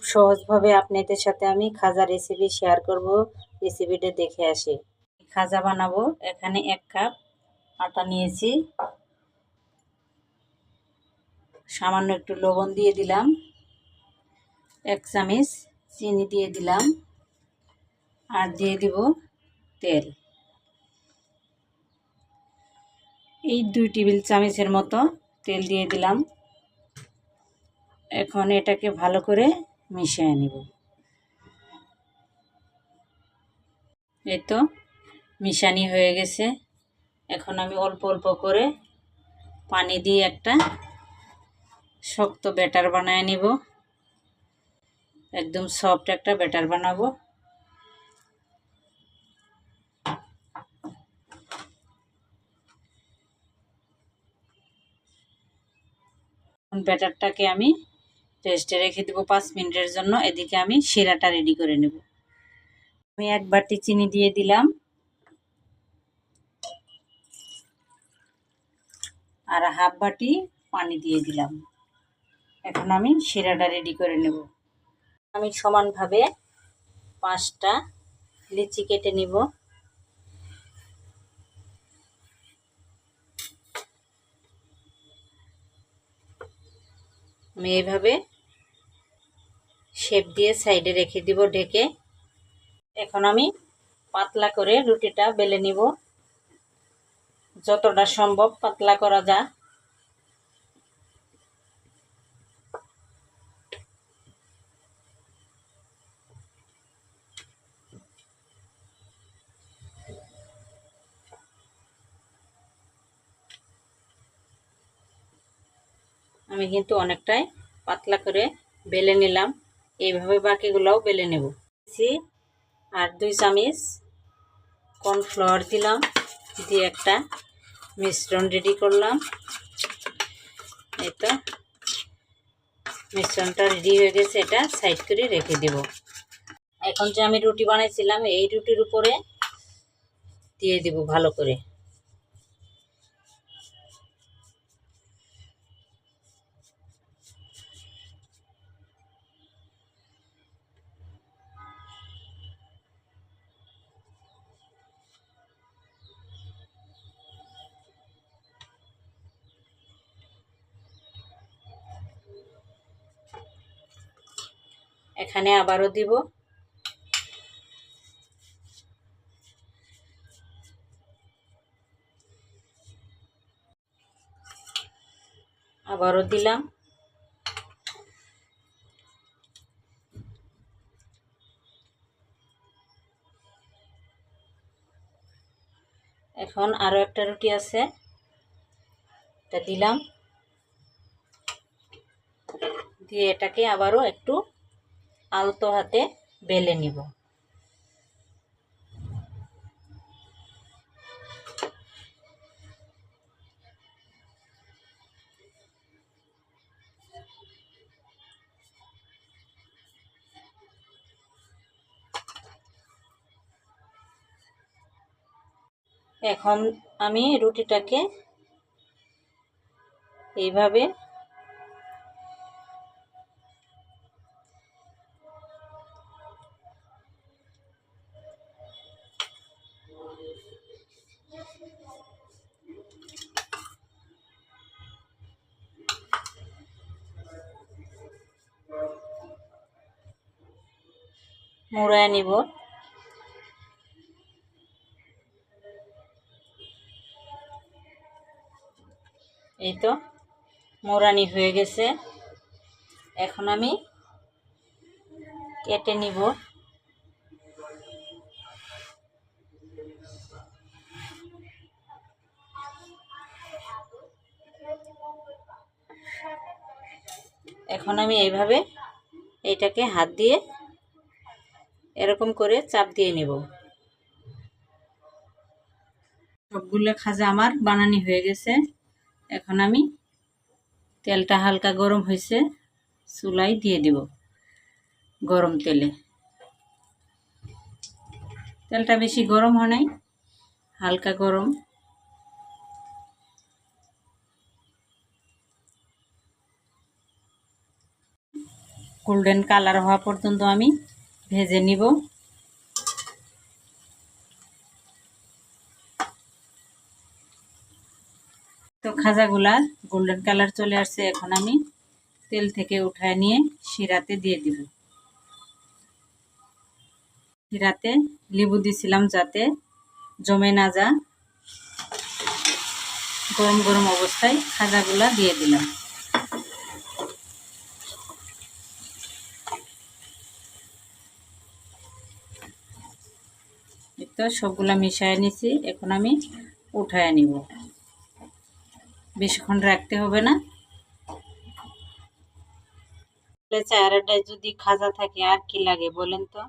সহজভাবে আপনাদের সাথে আমি খাজা রেসিপি শেয়ার করব। রেসিপিটা দেখে আসি। খাজা বানাবো। এখানে 1 কাপ আটা নিয়েছি, সামান্য একটু লবণ দিয়ে দিলাম, 1 চামচ চিনি দিয়ে দিলাম, আর দিয়ে দিব তেল। এই 2 টেবিল চামচের মতো তেল দিয়ে দিলাম। এখন এটাকে ভালো করে মিশিয়ে নিব। এই তো মিশানি হয়ে গেছে। এখন আমি অল্প অল্প করে পানি দিয়ে একটা শক্ত ব্যাটার বানায় নিব। একদম সফট একটা ব্যাটার বানাবো। ব্যাটারটাকে আমি রেস্টে রেখে দেব 5 মিনিটের জন্য। এদিকে আমি শিরাটা রেডি করে নেব। আমি 1 বাটি চিনি দিয়ে দিলাম, আর হাফ বাটি পানি দিয়ে দিলাম। এখন আমি শিরাটা রেডি করে নেব। আমি সমানভাবে 5টা লিচি কেটে নিব। আমি এইভাবে শেপ দিয়ে সাইডে রেখে দিব ঢেকে। এখন আমি পাতলা করে রুটিটা বেলে নিব, যতটা সম্ভব পাতলা করা যায়। আমি কিন্তু অনেকটাই পাতলা করে বেলে নিলাম। এইভাবে বাকিগুলোও বেলে নেব। আর 2 চামচ কর্নফ্লাওয়ার দিলাম, দিয়ে একটা মিশ্রণ রেডি করলাম। এই তো মিশ্রণটা রেডি হয়ে গেছে, এটা সাইড করে রেখে দেব। এখন যে আমি রুটি বানাইছিলাম, এই রুটির উপরে দিয়ে দেব ভালো করে। এখানে আবারও দিব। আবারও দিলাম। এখন আরো একটা রুটি আছে, এটা দিলাম, দিয়ে এটাকে আবারও একটু আলতো হাতে বেলে নিব। এখন আমি রুটিটাকে এইভাবে মুড়ায় নিব। এই তো মোড়ানি হয়ে গেছে। এখন আমি কেটে নিব। এখন আমি এইভাবে এইটাকে হাত দিয়ে এরকম করে চাপ দিয়ে নেব। সবগুলো খাজা আমার বানানি হয়ে গেছে। এখন আমি তেলটা হালকা গরম হয়েছে, চুলায় দিয়ে দেব। গরম তেলে, তেলটা বেশি গরম হয় নাই, হালকা গরম। গোল্ডেন কালার হওয়া পর্যন্ত আমি ভেজে নিব। তো খাজাগুলা গোল্ডেন কালার চলে আসছে, এখন আমি তেল থেকে উঠায় নিয়ে শিরাতে দিয়ে দিব। শিরাতে লেবু দিছিলাম যাতে জমে না যায়। গরম গরম অবস্থায় খাজাগুলা দিয়ে দিলাম। তো সবগুলা মিশিয়ে নিছি, এখন আমি উঠায় নিব। বেশিক্ষণ রাখতে হবে না। চেহারাটায় যদি খাজা থাকে আর কি লাগে বলেন তো।